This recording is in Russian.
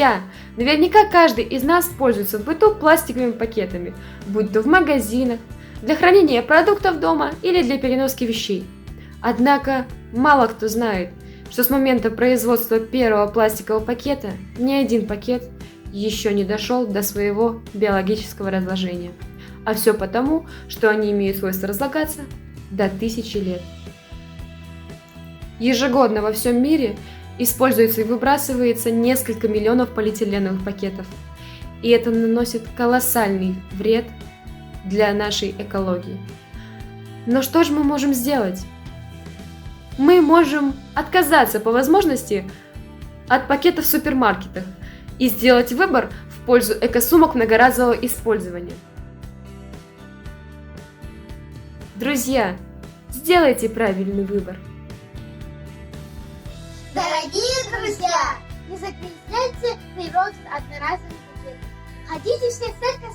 Друзья, наверняка каждый из нас пользуется в быту пластиковыми пакетами, будь то в магазинах, для хранения продуктов дома или для переноски вещей. Однако мало кто знает, что с момента производства первого пластикового пакета ни один пакет еще не дошел до своего биологического разложения. А все потому, что они имеют свойство разлагаться до 1000 лет. Ежегодно во всем мире используется и выбрасывается несколько миллионов полиэтиленовых пакетов. И это наносит колоссальный вред для нашей экологии. Но что же мы можем сделать? Мы можем отказаться по возможности от пакетов в супермаркетах и сделать выбор в пользу экосумок многоразового использования. Друзья, сделайте правильный выбор. Дорогие друзья, не загрязняйте природу одноразовым пакетом. Ходите все в церковь